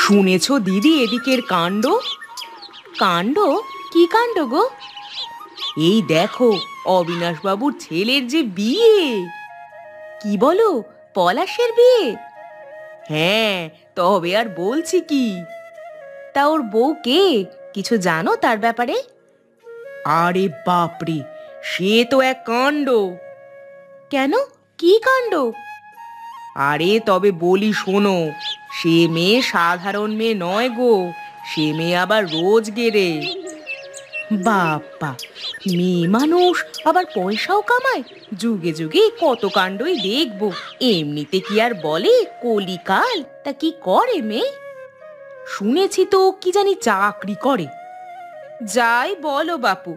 শুনেছ দিদি এদিকের কাণ্ড? কাণ্ড? কি কাণ্ড গো? এই দেখো, অবিনাশবাবুর ছেলের যে বিয়ে। কি বলো, পলাশের বিয়ে? হ্যাঁ, তবে আর বলছি কি। তা ওর বউ কে, কিছু জানো তার ব্যাপারে? আরে বাপরে, সে তো এক কাণ্ড। কেন, কি কাণ্ড? আরে তবে বলি শোনো, সে মেয়ে সাধারণ মেয়ে নয় গো, সে মেয়ে আবার রোজগেরে। বাপ্পা, মেয়ে মানুষ আবার পয়সাও কামায়, যুগে যুগে কত কাণ্ডই দেখবো। এমনিতে কি আর বলে কলিকাল, তা কি করে মেয়ে? শুনেছি তো কি জানি চাকরি করে। যাই বলো বাপু,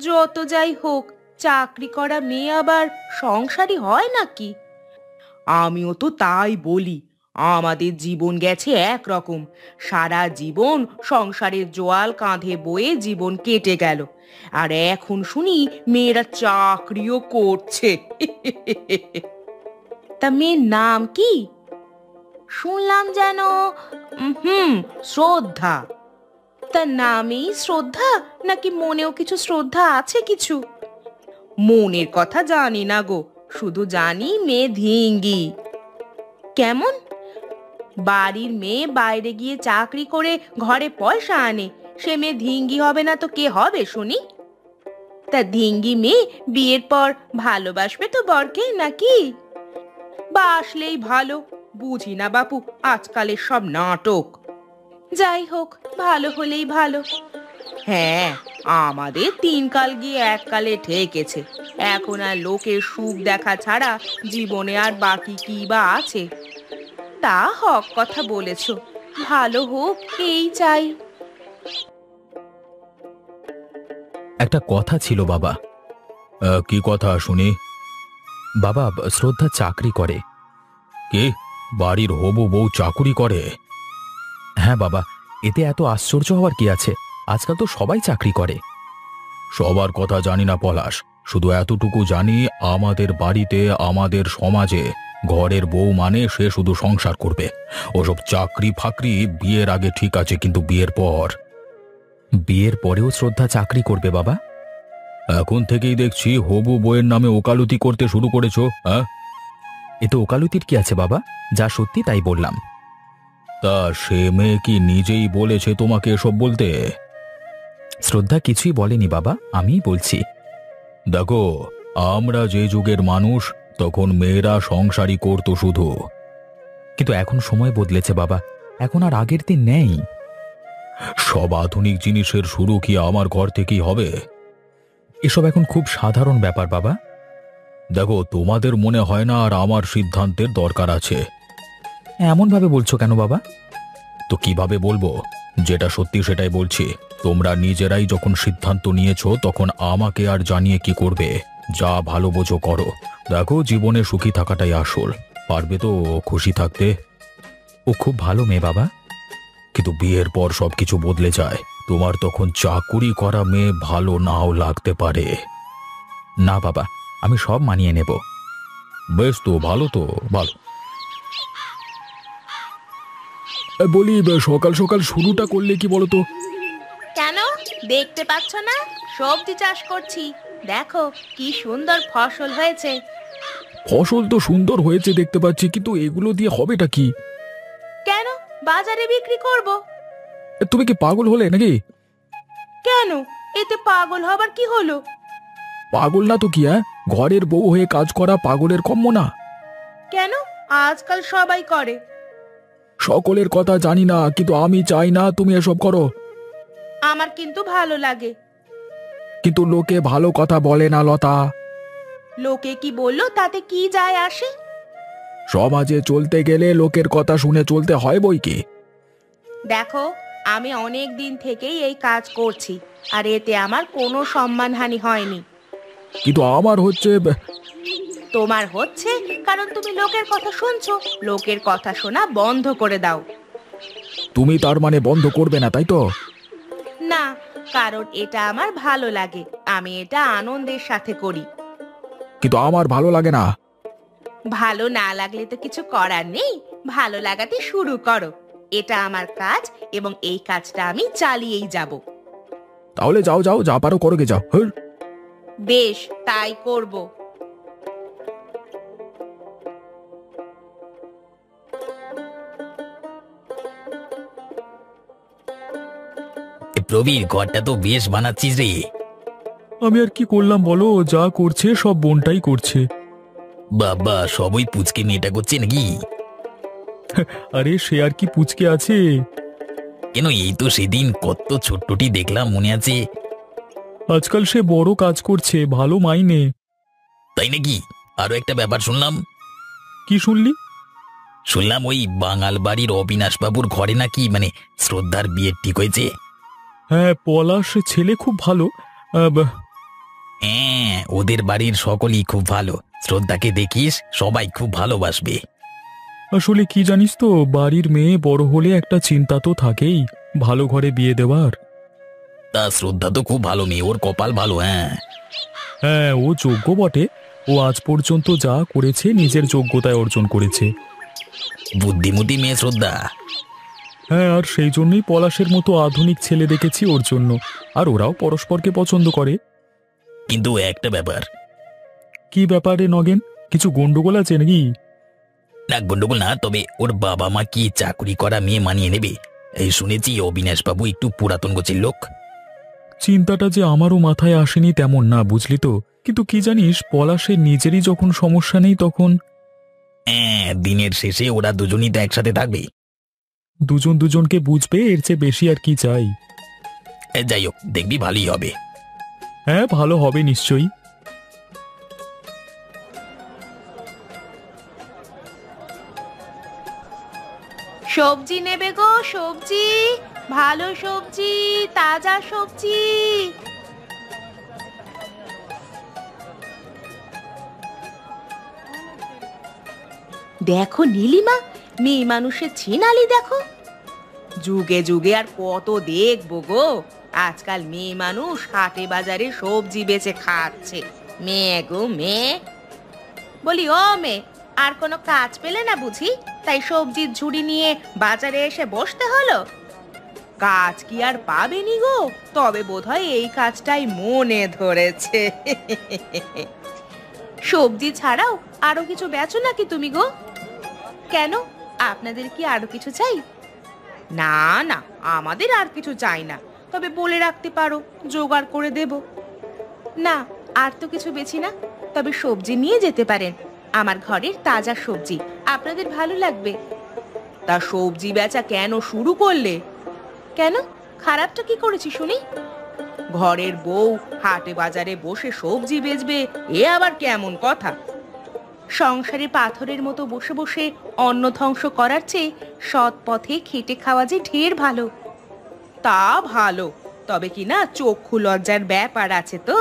যত যাই হোক, চাকরি করা মেয়ে আবার সংসারী হয় নাকি? আমিও তো তাই বলি। আমাদের জীবন গেছে একরকম, সারা জীবন সংসারের জোয়াল কাঁধে বয়ে জীবন কেটে গেল, আর এখন শুনি মেয়েরা চাকরিও করছে। তা মেয়ের নাম কি? শুনলাম যেন শ্রদ্ধা। তার নামেই শ্রদ্ধা, নাকি মনেও কিছু শ্রদ্ধা আছে কিছু? মনের কথা জানি না গো, শুধু জানি মেয়ে ধিঙ্গি। কেমন? বাড়ির মেয়ে বাইরে গিয়ে চাকরি করে ঘরে পয়সা আনে, সে মেয়ে ধিঙ্গি হবে না তো কে হবে শুনি? তা ধিঙ্গি মেয়ে বিয়ের পর ভালোবাসবে তো বরকে নাকি? বাসলেই ভালো, বুঝি না বাপু আজকালের সব নাটক। যাই হোক, ভালো হলেই ভালো। হ্যাঁ, আমাদের 3 কাল গিয়ে 1 কালে ঠেকেছে। এখন আর লোকের সুখ দেখা ছাড়া জীবনে আর বাকি কি বা আছে? তা হক কথা বলেছ, ভালো হোক এই চাই। একটা কথা ছিল বাবা। কি কথা শুনি? বাবা, শ্রদ্ধা চাকরি করে। কে? বাড়ির হবু বউ চাকুরি করে? হ্যাঁ বাবা, এতে এত আশ্চর্য হওয়ার কি আছে? আজকাল তো সবাই চাকরি করে। সবার কথা জানি না পলাশ, শুধু এতটুকু জানি, আমাদের বাড়িতে, আমাদের সমাজে ঘরের বউ মানে সে শুধু সংসার করবে। ওসব চাকরি ফাকরি বিয়ের আগে ঠিক আছে, কিন্তু বিয়ের পর? বিয়ের পরেও শ্রদ্ধা চাকরি করবে বাবা? এখন থেকেই দেখছি হবু বউয়ের নামে ওকালতি করতে শুরু করেছো। হ্যাঁ, এতে ওকালতির কি আছে বাবা? যা সত্যি তাই বললাম। তা সে মেয়ে কি নিজেই বলেছে তোমাকে এসব বলতে? শ্রদ্ধা কিছুই বলেনি বাবা, আমিই বলছি। দেখো, আমরা যে যুগের মানুষ, তখন মেয়েরা সংসারই করতো শুধু। কিন্তু এখন সময় বদলেছে বাবা, এখন আর আগের দিন নেই। সব আধুনিক জিনিসের শুরু কি আমার ঘর থেকেই হবে? এসব এখন খুব সাধারণ ব্যাপার বাবা। দেখো, তোমাদের মনে হয় না আর আমার সিদ্ধান্তের দরকার আছে? এমন ভাবে বলছো কেন বাবা? তো কিভাবে বলবো? যেটা সত্যি সেটাই বলছি। তোমরা নিজেরাই যখন সিদ্ধান্ত নিয়েছো, তখন আমাকে আর জানিয়ে কি করবে? যা ভালো বোঝো করো। দেখো, জীবনে সুখী থাকাটাই আসল। পারবে তো খুশি থাকতে? ও খুব ভালো মেয়ে বাবা। কিন্তু বিয়ের পর সবকিছু বদলে যায়। তোমার তখন চাকুরি করা মেয়ে ভালো নাও লাগতে পারে। না বাবা, আমি সব মানিয়ে নেব। বেশ, তো ভালো, তো ভালো। বলি, সকাল সকাল শুরুটা করলে কি বলতো? কেন, দেখতে পাচ্ছ না সবজি চাষ করছি? দেখো কি সুন্দর ফসল হয়েছে। ফসল তো সুন্দর হয়েছে দেখতে পাচ্ছি, কিন্তু এগুলো দিয়ে হবেটা কি? কেন, বাজারে বিক্রি করব। তুমি কি পাগল হলে নাকি? কেন, এতে পাগল হবার কি হলো? পাগল না তো কি? ঘরের বউ হয়ে কাজ করা পাগলের কম্য না? কেন, আজকাল সবাই করে। সকলের কথা জানি না, কিন্তু আমি চাই না তুমি এসব করো। আমার কিন্তু ভালো লাগে। কিন্তু লোকে ভালো কথা বলে না লতা। লোকে কি বললো তাতে কি যায় আসে? সমাজে চলতে গেলে লোকের কথা শুনে চলতে হয় বই কি। দেখো, আমি অনেক দিন থেকেই এই কাজ করছি, আর এতে আমার কোনো সম্মানহানি হয়নি। কিন্তু আমার হচ্ছে। তোমার হচ্ছে কারণ তুমি লোকের কথা শুনছো। লোকের কথা শোনা বন্ধ করে দাও। তুমি তার মানে বন্ধ করবে না, তাই তো? না, কারণ এটা আমার ভালো লাগে, আমি এটা আনন্দের সাথে করি। কিন্তু আমার ভালো লাগে না। ভালো না লাগলে তো কিছু করার নেই, ভালো লাগাতে শুরু করো। এটা আমার কাজ এবং এই কাজটা আমি চালিয়েই যাব। তাহলে যাও যাও, যা পারো করো গে, যাও। হ্যাঁ। বেশ, তাই করব। প্রবীর, ঘরটা তো বেশ বানাচ্ছিস রে। আমি আর কি করলাম বলো, যা করছে সব বোনটাই করছে। বাবা, সবই পুচকে মেয়েটা করছে নাকি? আরে সে আর কি পুচকে আছে। কেন, এই তো সেদিন কত ছোট্টটি দেখলাম, মনে আছে? আজকাল সে বড় কাজ করছে, ভালো মাইনে। তাই নাকি? আরো একটা ব্যাপার শুনলাম। কি শুনলি? শুনলাম ওই বাঙাল বাড়ির অবিনাশ বাবুর ঘরে নাকি মানে শ্রদ্ধার বিয়ে ঠিক হয়েছে। হ্যাঁ, পলাশ ছেলে খুব ভালো। হ্যাঁ, ওদের বাড়ির সকলেই খুব ভালো। শ্রদ্ধাকে দেখিস, সবাই খুব ভালোবাসবে। আসলে কি জানিস তো, বাড়ির মেয়ে বড় হলে একটা চিন্তা তো থাকেই, ভালো ঘরে বিয়ে দেওয়ার। তা শ্রদ্ধা তো খুব ভালো মেয়ে, ওর কপাল ভালো। হ্যাঁ হ্যাঁ, ও যোগ্য বটে। ও আজ পর্যন্ত যা করেছে নিজের যোগ্যতায় অর্জন করেছে। বুদ্ধিমতী মেয়ে শ্রদ্ধা। হ্যাঁ, আর সেই জন্যই পলাশের মতো আধুনিক ছেলে দেখেছি ওর জন্য। আর ওরাও পরস্পরকে পছন্দ করে। কিন্তু একটা ব্যাপার। কি ব্যাপারে নগেন? কিছু গন্ডগোল আছে নাকি? না, গন্ডগোল না, তবে ওর বাবা মা কি চাকরি করা মেয়ে মানিয়ে নেবে? এই শুনেছি অবিনাশ বাবু একটু পুরাতন গোছের লোক। চিন্তাটা যে আমারও মাথায় আসেনি তেমন না, বুঝলি তো। কিন্তু কি জানিস, পলাশের নিজেরই যখন সমস্যা নেই তখন। হ্যাঁ, দিনের শেষে ওরা দুজনই তো একসাথে থাকবে। দুজন দুজনকে বুঝবে, এর চেয়ে বেশি আর কি চাই। যাই হোক, দেখবি ভালোই হবে। হ্যাঁ, ভালো হবে নিশ্চয়ই। সবজি নেবে গো? সবজি, ভালো সবজি, তাজা সবজি। দেখো নীলিমা, মেয়ে মানুষের ছিনালি দেখো। যুগে যুগে আর কত দেখবো গো। আজকাল মেয়ে মানুষ হাটে বাজারে সবজি বেচে খাচ্ছে। মেয়ে গো মেয়ে। বলি ও মেয়ে, আর কোনো কাজ পেলে না বুঝি, তাই সবজির ঝুড়ি নিয়ে বাজারে এসে বসতে হলো? কাজ কি আর পাবেনি গো, তবে বোধহয় এই কাজটাই মনে ধরেছে। সবজি ছাড়াও আরো কিছু বেচো নাকি তুমি গো? কেন, আপনাদের কি আরো কিছু চাই? না না, আমাদের আর কিছু চাই না, তবে বলে রাখতে পারো, জোগাড় করে দেব। না, আর তো কিছু বেছি না, তবে সবজি নিয়ে যেতে পারেন। আমার ঘরের তাজা সবজি আপনাদের ভালো লাগবে। তা সবজি বেচা কেন শুরু করলে? কেন, খারাপটা কি করেছি শুনি? ঘরের বউ হাটে বাজারে বসে সবজি বেচবে, এ আবার কেমন কথা? সংসারে পাথরের মতো বসে বসে অন্ন ধ্বংস করার চেয়ে সৎ পথে খেটে খাওয়া যে ঢের ভালো। তা ভালো, তবে কি না চক্ষু লজ্জার ব্যাপার আছে তো।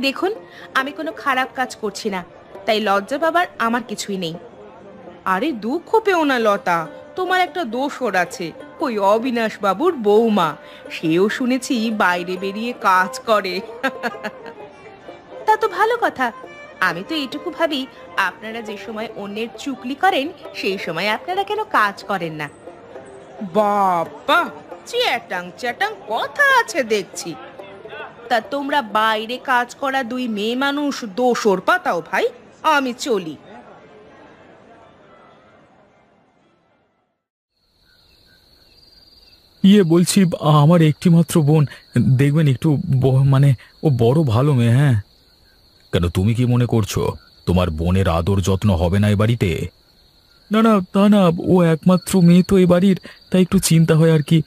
দেখুন, আমি কোনো খারাপ কাজ করছি না, তাই লজ্জা পাবার আমার কিছুই নেই। আরে দুঃখ পেও না লতা, তোমার একটা দোষর আছে। ওই অবিনাশ বাবুর বৌমা, সেও শুনেছি বাইরে বেরিয়ে কাজ করে। তা তো ভালো কথা। আমি তো এইটুকু ভাবি, আপনারা যে সময় অন্যের চুগলি করেন সেই সময় আপনারা কেন কাজ করেন না? বাবা, চ্যাটাং চ্যাটাং কথা আছে দেখছি। তা তোমরা বাইরে কাজ করা দুই মেয়ে মানুষ দোষর পাতাও ভাই, আমি চলি। বলছি, আমার একটি মাত্র বোন, দেখবেন একটু মানে ও বড় ভালো মেয়ে। হ্যাঁ। কেন, তুমি কি মনে করছো তোমার বোনের আদর যত্ন হবে না এ বাড়িতে? না না, তা না, ও একমাত্র মেয়ে তো এ বাড়ির, তাই একটু চিন্তা হয় আর কি।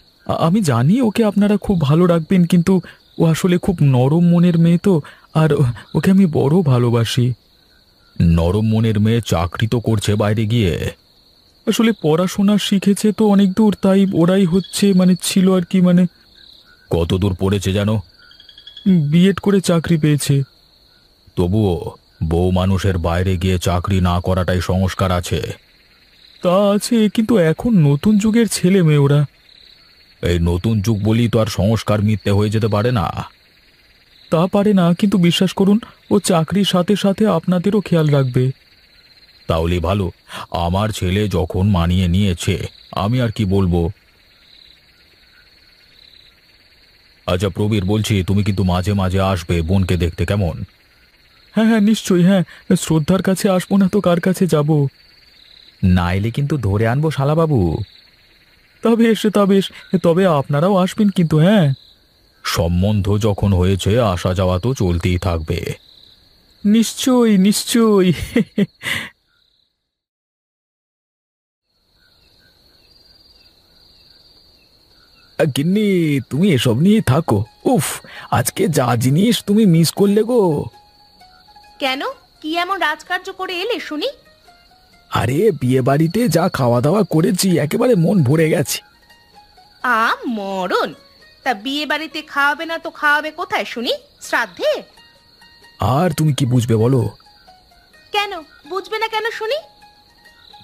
আমি জানি ওকে আপনারা খুব ভালো রাখবেন, কিন্তু ও আসলে খুব নরম মনের মেয়ে তো, আর ওকে আমি বড় ভালোবাসি। নরম মনের মেয়ে চাকরি তো করছে বাইরে গিয়ে। আসলে পড়াশোনা শিখেছে তো অনেক দূর, তাই ওরাই হচ্ছে মানে ছিল আর কি। মানে কত দূর পড়েছে জানো? বিএড করে চাকরি পেয়েছে। তবুও বউ মানুষের বাইরে গিয়ে চাকরি না করাটাই সংস্কার আছে। তা আছে, কিন্তু এখন নতুন যুগের ছেলে মেয়ে ওরা। এই নতুন যুগ বলি তো আর সংস্কার মিথ্যে হয়ে যেতে পারে না। তা পারে না, কিন্তু বিশ্বাস করুন, ও চাকরির সাথে সাথে আপনাদেরও খেয়াল রাখবে। তাহলে ভালো। আমার ছেলে যখন মানিয়ে নিয়েছে, আমি আর কি বলবো। আচ্ছা প্রবীর, বলছি তুমি কিন্তু মাঝে মাঝে আসবে বোনকে দেখতে, কেমন? হ্যাঁ হ্যাঁ নিশ্চয়ই, হ্যাঁ। শ্রদ্ধার কাছে আসবো না তো কার কাছে যাব? না এলে কিন্তু ধরে আনবো শালাবাবু। তা বেশ, তবে আপনারাও আসবেন কিন্তু, হ্যাঁ। সম্বন্ধ যখন হয়েছে আসা যাওয়া তো চলতেই থাকবে। নিশ্চয়ই নিশ্চয়ই। গিন্নি, তুমি এসব নিয়ে থাকো। উফ, আজকে যা জিনিস তুমি মিস করলে গো। কেন, কি এমন রাজকার্য করে এলে শুনি? আরে বিয়ে বাড়িতে যা খাওয়া দাওয়া করেছি, একেবারে মন ভরে গেছে। মরণ! তা বিয়ে বাড়িতে খাওয়াবে না তো খাওয়াবে কোথায় শুনি? শ্রাদ্ধে? আর তুমি কি বুঝবে বলো? কেন বুঝবে না কেন শুনি?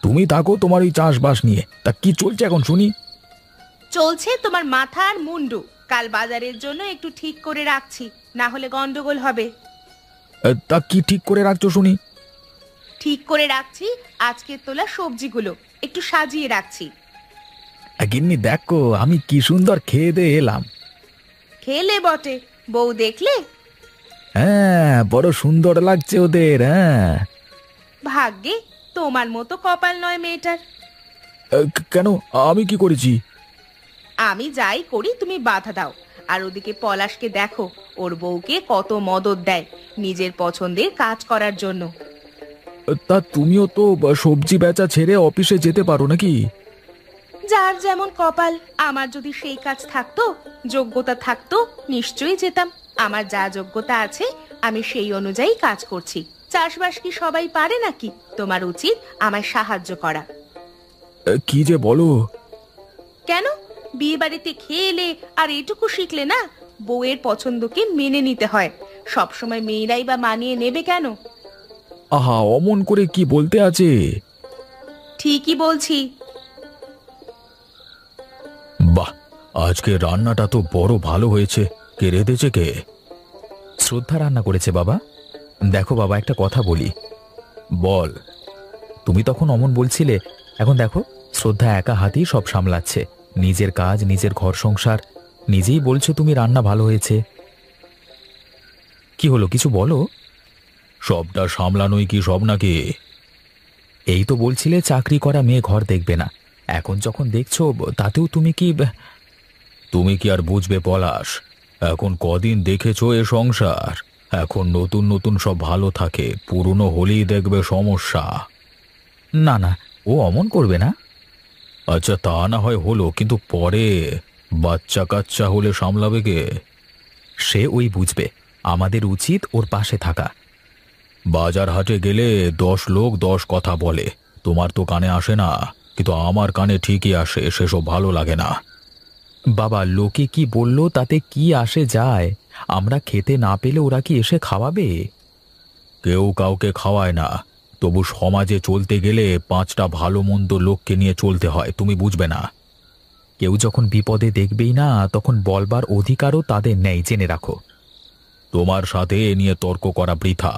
তুমি থাকো তোমার ওই চাষবাস নিয়ে। তা কি চলছে এখন শুনি? চলছে তোমার মাথা আর মুন্ডু। কাল বাজারের জন্য একটু ঠিক করে রাখছি, না হলে গন্ডগোল হবে। তা কি ঠিক করে রাখছো শুনি? ঠিক করে রাখছি আজকের তোলা সবজিগুলো একটু সাজিয়ে রাখছি। গিন্নি দেখো, আমি কি সুন্দর খেয়ে দিয়ে এলাম। খেলে বটে, বউ দেখলে? হ্যাঁ, বড় সুন্দর লাগছে ওদের। হ্যাঁ। ভাগ্যে তোমার মতো কপাল নয় মেয়েটার। কেন, আমি কি করেছি? আমি যাই করি তুমি বাধা দাও। আর ওদিকে পলাশকে দেখো, ওর বউকে কত মদত দেয় নিজের পছন্দের কাজ করার জন্য। তা তুমিও তো সবজি বেচা ছেড়ে অফিসে যেতে পারো নাকি? যার যেমন কপাল। আমার যদি সেই কাজ থাকতো, যোগ্যতা থাকতো, নিশ্চয়ই যেতাম। আমার যা যোগ্যতা আছে আমি সেই অনুযায়ী কাজ করছি। চাষবাস কি সবাই পারে নাকি? তোমার উচিত আমায় সাহায্য করা। কি যে বলো! কেন, বিয়ে বাড়িতে খেয়ে এলে আর এটুকু শিখলে না? বউয়ের পছন্দকে মেনে নিতে হয়। সবসময় মেয়েরাই বা মানিয়ে নেবে কেন? আহা, অমন করে কি বলতে আছে? ঠিকই বলছি। বাহ, আজকে রান্নাটা তো বড় ভালো হয়েছে। কে রেঁধেছে কে? শ্রদ্ধা রান্না করেছে বাবা। দেখো বাবা, একটা কথা বলি। বল। তুমি তখন অমন বলছিলে, এখন দেখো শ্রদ্ধা একা হাতেই সব সামলাচ্ছে। নিজের কাজ, নিজের ঘর সংসার। নিজেই বলছো তুমি রান্না ভালো হয়েছে। কি হলো, কিছু বলো। সবটা সামলানোই কি সব নাকি? এই তো বলছিলে চাকরি করা মেয়ে ঘর দেখবে না, এখন যখন দেখছো তাতেও তুমি কি আর বুঝবে পলাশ? এখন কদিন দেখেছো এ সংসার। এখন নতুন নতুন সব ভালো থাকে, পুরনো হলেই দেখবে সমস্যা। না না, ও অমন করবে না। আচ্ছা তা না হয় হলো, কিন্তু পরে বাচ্চা কাচ্চা হলে সামলাবে কে? সে ওই বুঝবে। আমাদের উচিত ওর পাশে থাকা। বাজার হাটে গেলে 10 লোক 10 কথা বলে, তোমার তো কানে আসে না, কিন্তু আমার কানে ঠিকই আসে। সেসব ভালো লাগে না। বাবা, লোকে কি বললো তাতে কি আসে যায়? আমরা খেতে না পেলে ওরা কি এসে খাওয়াবে? কেউ কাউকে খাওয়ায় না, তবু সমাজে চলতে গেলে 5টা ভালো মন্দ লোককে নিয়ে চলতে হয়, তুমি বুঝবে না? কেউ যখন বিপদে দেখবেই না, তখন বলবার অধিকারও তাদের নেই, জেনে রাখো। তোমার সাথে এ নিয়ে তর্ক করা বৃথা।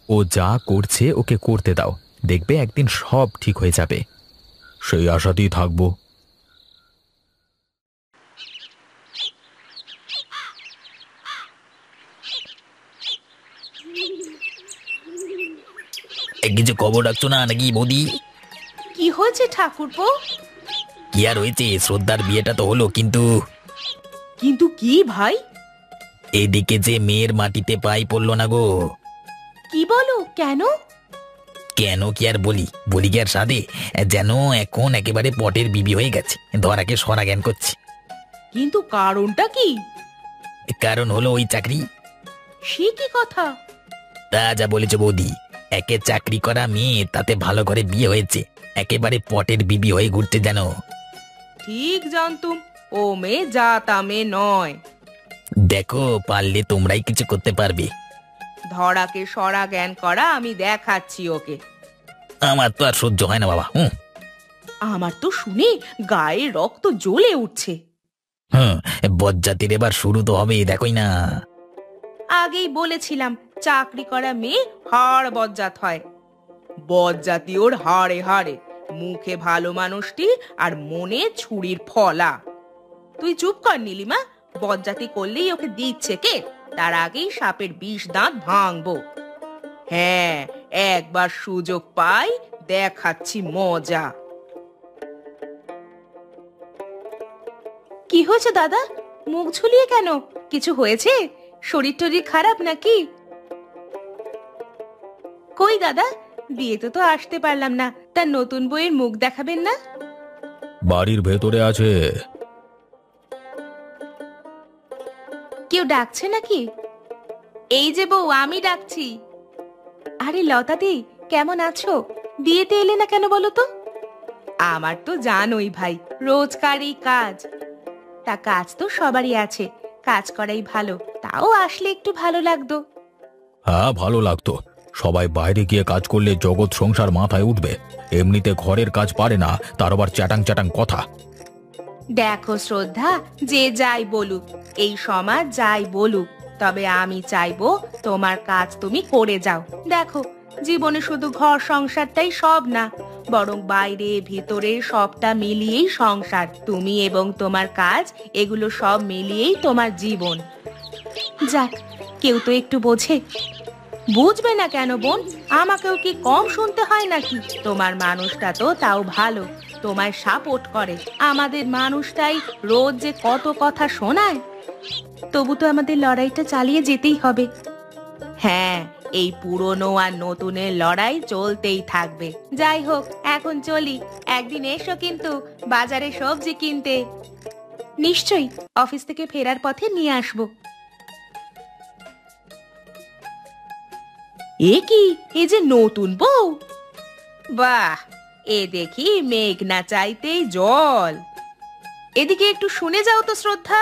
ও যা করছে ওকে করতে দাও, দেখবে একদিন সব ঠিক হয়ে যাবে। সেই আশাতেই থাকবো। কিছু খবর রাখছো না নাকি বৌদি? কি হয়েছে ঠাকুরপো? কি আর হয়েছে, শ্রদ্ধার বিয়েটা তো হলো, কিন্তু কিন্তু কি ভাই? এদিকে যে মেয়ের মাটিতে পাই পড়লো না গো। কি বলো, কেন? কেন কি আর বলি, বলি কি আর সাধে? যেন এখন একেবারে পটের বিবি হয়ে গেছে, ধরাকে সরা জ্ঞান করছে। কিন্তু কারণটা কি? কারণ হলো ওই চাকরি। সে কি কথা? তা যা বলেছে বৌদি, একে চাকরি করা মেয়ে, তাতে ভালো করে বিয়ে হয়েছে, একেবারে পটের বিবি হয়ে ঘুরতে যেন। ঠিক জানতুম, ও মেয়ে যা তা মেয়ে নয়। দেখো পারলে তোমরাই কিছু করতে পারবে। ধরাকে সরা জ্ঞান করা আমি দেখাচ্ছি ওকে। আমার তো আর সহ্য হয় না বাবা। আমার তো শুনে গায়ে রক্ত জ্বলে উঠছে। হুম, বজ্জাতির এবার শুরু তো হবে, দেখোই না। আগেই বলেছিলাম, চাকরি করা মেয়ে হাড় বজ্জাত হয়। বজ্জাতি ওর হাড়ে হাড়ে, মুখে ভালো মানুষটি আর মনে ছুরির ফলা। তুই চুপ কর নীলিমা, বজ্জাতি করলেই ওকে দিচ্ছে কে? তার আগেই সাপের বিষ দাঁত ভাঙবো। হ্যাঁ, একবার সুযোগ পাই, দেখাচ্ছি মজা। কি হয়েছে দাদা, মুখ ঝুলিয়ে কেন? কিছু হয়েছে? শরীর টরীর খারাপ নাকি? কই দাদা, বিয়েতে তো আসতে পারলাম না, তার নতুন বইয়ের মুখ দেখাবেন না? বাড়ির ভেতরে আছে। কেউ ডাকছে নাকি? এই যে বউ, আমি ডাকছি। আরে লতাদি, কেমন আছো? বিয়েতে এলে না কেন বলো তো? আমার তো জানোই ভাই, রোজকারই কাজ। তা কাজ তো সবারই আছে, কাজ করাই ভালো, তাও আসলে একটু ভালো লাগতো। হ্যাঁ, ভালো লাগতো। সবাই বাইরে গিয়ে কাজ করলে জগৎ সংসার মাথায় উঠবে। এমনিতে ঘরের কাজ পারে না, তার আবার চ্যাটাং চ্যাটাং কথা। দেখো শ্রদ্ধা, যে যাই বলুক, এই সমাজ যাই বলুক, তবে আমি চাইবো তোমার কাজ তুমি করে যাও। দেখো, জীবনে শুধু ঘর সংসারটাই সব না, বরং বাইরে ভিতরে সবটা মিলিয়েই সংসার। তুমি এবং তোমার কাজ, এগুলো সব মিলিয়েই তোমার জীবন। যাক, কেউ তো একটু বোঝে। বুঝবে না কেন বোন? আমাকেও কি কম শুনতে হয় নাকি? তোমার মানুষটা তো তাও ভালো, তোমায় সাপোর্ট করে। আমাদের মানুষটাই রোজ যে কত কথা শোনায়। তবু তো আমাদের লড়াইটা চালিয়ে যেতেই হবে। হ্যাঁ, এই পুরনো আর নতুনের লড়াই চলতেই থাকবে। যাই হোক, এখন চলি। একদিন এসো কিন্তু বাজারে সবজি কিনতে। নিশ্চয়ই, অফিস থেকে ফেরার পথে নিয়ে আসবো। এ কি, এ যে নতুন বউ! বাহ, এ দেখি মেঘ না চাইতেই জল। এদিকে একটু শুনে যাও তো শ্রদ্ধা।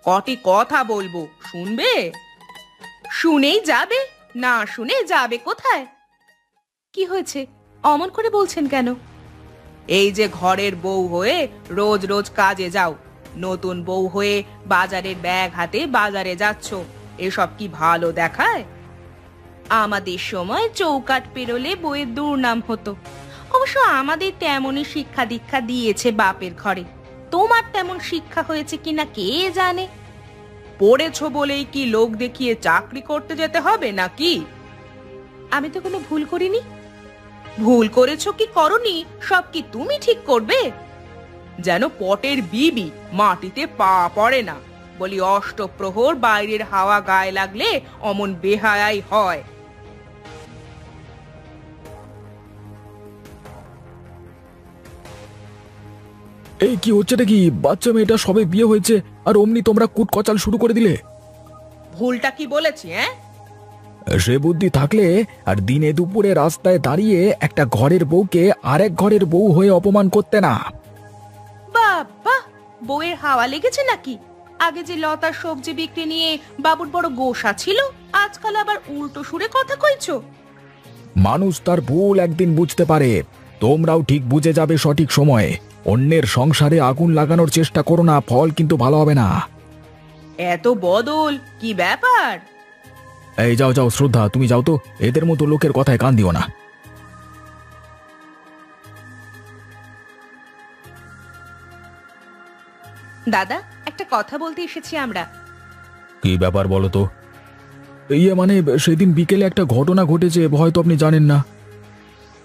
কটি কথা বলবো, শুনবে? শুনেই যাবে, না শুনে যাবে কোথায়? কি হয়েছে, অমন করে বলছেন কেন? এই যে ঘরের বউ হয়ে রোজ রোজ কাজে যাও, নতুন বউ হয়ে বাজারের ব্যাগ হাতে বাজারে যাচ্ছ, এসব কি ভালো দেখায়? আমাদের সময় চৌকাঠ পেরোলে বইয়ের দুর্নাম হতো। অবশ্য আমাদের তেমনই শিক্ষা দীক্ষা দিয়েছে বাপের ঘরে। তোমার তেমন শিক্ষা হয়েছে কিনা কে জানে। পড়েছো বলেই কি লোক দেখিয়ে চাকরি করতে যেতে হবে নাকি? আমি তো কোনো ভুল করিনি। ভুল করেছো কি করনি, সব কি তুমি ঠিক করবে? যেন পটের বিবি, মাটিতে পা পড়ে না। বলি, অষ্টপ্রহর বাইরের হাওয়া গায়ে লাগলে অমন বেহায়াই হয়। এই কি হচ্ছেটা কি? বাচ্চা মেয়েটা সবে বিয়ে হয়েছে, আর অমনি তোমরা কুট কচাল শুরু করে দিলে। ভুলটা কি বলেছি? সে বুদ্ধি থাকলে আর দিনে দুপুরে রাস্তায় দাঁড়িয়ে একটা ঘরের বউকে আরেক ঘরের বউ হয়ে অপমান করতে না। বাবা, বউয়ের হাওয়া লেগেছে নাকি? আগে যে লতার সবজি বিক্রি নিয়ে বাবুর বড় গোসা ছিল, আজকাল আবার উল্টো সুরে কথা কইছো। মানুষ তার ভুল একদিন বুঝতে পারে। তোমরাও ঠিক বুঝে যাবে সঠিক সময়ে। অন্যের সংসারে আগুন লাগানোর চেষ্টা করো না, ফল কিন্তু ভালো হবে না। এত বদল, কি ব্যাপার? এই যাও যাও শ্রদ্ধা, তুমি যাও তো, এদের মতো লোকের কথায় কান দিও না। দাদা, একটা কথা বলতে এসেছি আমরা। কি ব্যাপার বলো তো? মানে সেদিন বিকেলে একটা ঘটনা ঘটেছে, হয়তো আপনি জানেন না।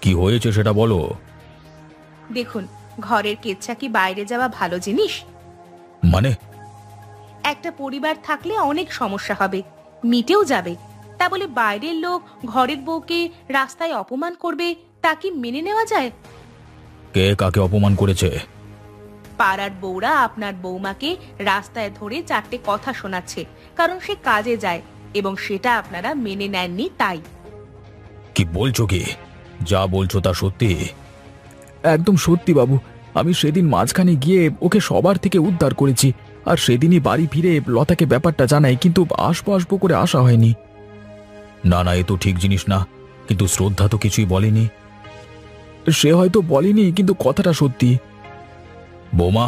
কি হয়েছে সেটা বলো। দেখুন, ঘরের কেচ্ছা কি বাইরে যাওয়া ভালো জিনিস? মানে? একটা পরিবার থাকলে অনেক সমস্যা হবে, মিটেও যাবে। তা বলে বাইরের লোক ঘরের বউকে রাস্তায় অপমান করবে, তা কি মেনে নেওয়া যায়? কে কাকে অপমান করেছে? পাড়ার বউরা আপনার বৌমাকে রাস্তায় ধরে চারটে কথা শোনাচ্ছে, কারণ সে কাজে যায়, এবং সেটা আপনারা মেনে নেননি তাই। কি বলছো কি? যা বলছো তা সত্যি? একদম সত্যি বাবু। আমি সেদিন মাঝখানে গিয়ে ওকে সবার থেকে উদ্ধার করেছি, আর সেদিনই বাড়ি ফিরে লতাকে ব্যাপারটা জানাই, কিন্তু আসবো আসবো করে আসা হয়নি। না না, এ তো ঠিক জিনিস না। কিন্তু শ্রদ্ধা তো কিছুই বলেনি। সে হয়তো বলেনি, কিন্তু কথাটা সত্যি। বৌমা,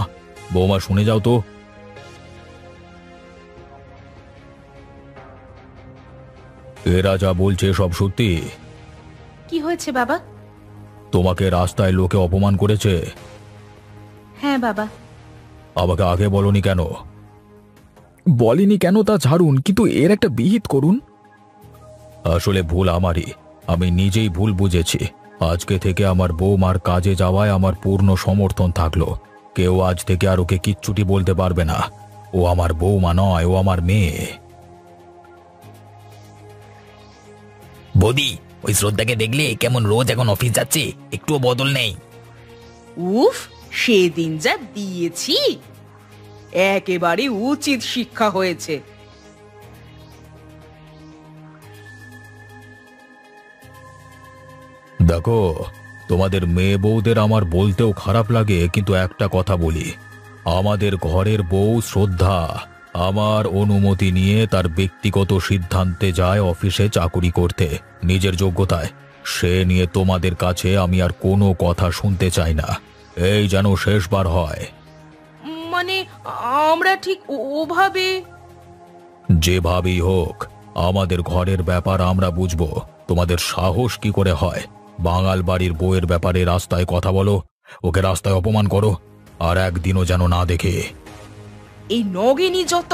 বৌমা শুনে যাও তো। এরা যা বলছে সব সত্যি। কি হয়েছে বাবা? তোমাকে রাস্তায় লোকে অপমান করেছে। হ্যাঁ বাবা। আমাকে আগে বলনি কেন? বলিনি কেন তা ছাড়ুন, কিন্তু এর একটা বিহিত করুন। আসলে ভুল আমারই, আমি নিজেই ভুল বুঝেছি। আজকে থেকে আমার বৌমার কাজে যাওয়ায় আমার পূর্ণ সমর্থন থাকলো। কেউ আজ থেকে আর ওকে কিচ্ছুটি বলতে পারবে না। ও আমার বৌমা নয়, ও আমার মেয়ে। বৌদি, ওই শ্রদ্ধাকে দেখলে কেমন রোজ এখন অফিস যাচ্ছে, একটুও বদল নেই। উফ, সেদিন যা দিয়েছি, একেবারে উচিত শিক্ষা হয়েছে। দেখো, তোমাদের মেয়ে বউদের আমার বলতেও খারাপ লাগে, কিন্তু একটা কথা বলি, আমাদের ঘরের বউ শ্রদ্ধা আমার অনুমতি নিয়ে তার ব্যক্তিগত সিদ্ধান্তে যায় অফিসে চাকুরি করতে, নিজের যোগ্যতায়। সে নিয়ে তোমাদের কাছে আমি আর কোনো কথা শুনতে চাই না। এই যেন শেষবার হয়। মানে আমরা ঠিক ওভাবে। যেভাবেই হোক, আমাদের ঘরের ব্যাপার আমরা বুঝবো। তোমাদের সাহস কি করে হয় বাঙাল বাড়ির বউয়ের ব্যাপারে রাস্তায় কথা বলো, ওকে রাস্তায় অপমান করো, আর একদিনও যেন না দেখে। এই নগেনই যত।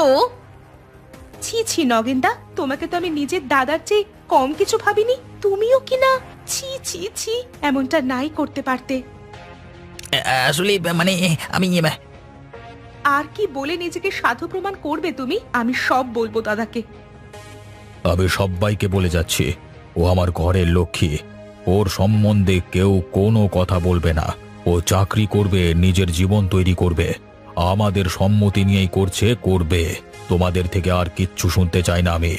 ছি ছি নগেনদা, তোমাকে তো আমি নিজের দাদার চেয়ে কম কিছু ভাবিনি। তুমিও কি না? ছি ছি ছি, এমনটা নাই করতে পারতে। আসলে মানে আমি আর কি বলে নিজেকে সাধু প্রমাণ করবে তুমি? আমি সব বলবো দাদাকে। আমি সবাইকে বলে যাচ্ছি, ও আমার ঘরের লক্ষ্মী। ওর সম্বন্ধে কেউ কোনো কথা বলবে না। ও চাকরি করবে, নিজের জীবন তৈরি করবে, আমাদের সম্মতি নিয়েই করছে, করবে। তোমাদের থেকে আর কিচ্ছু শুনতে চাই না আমি।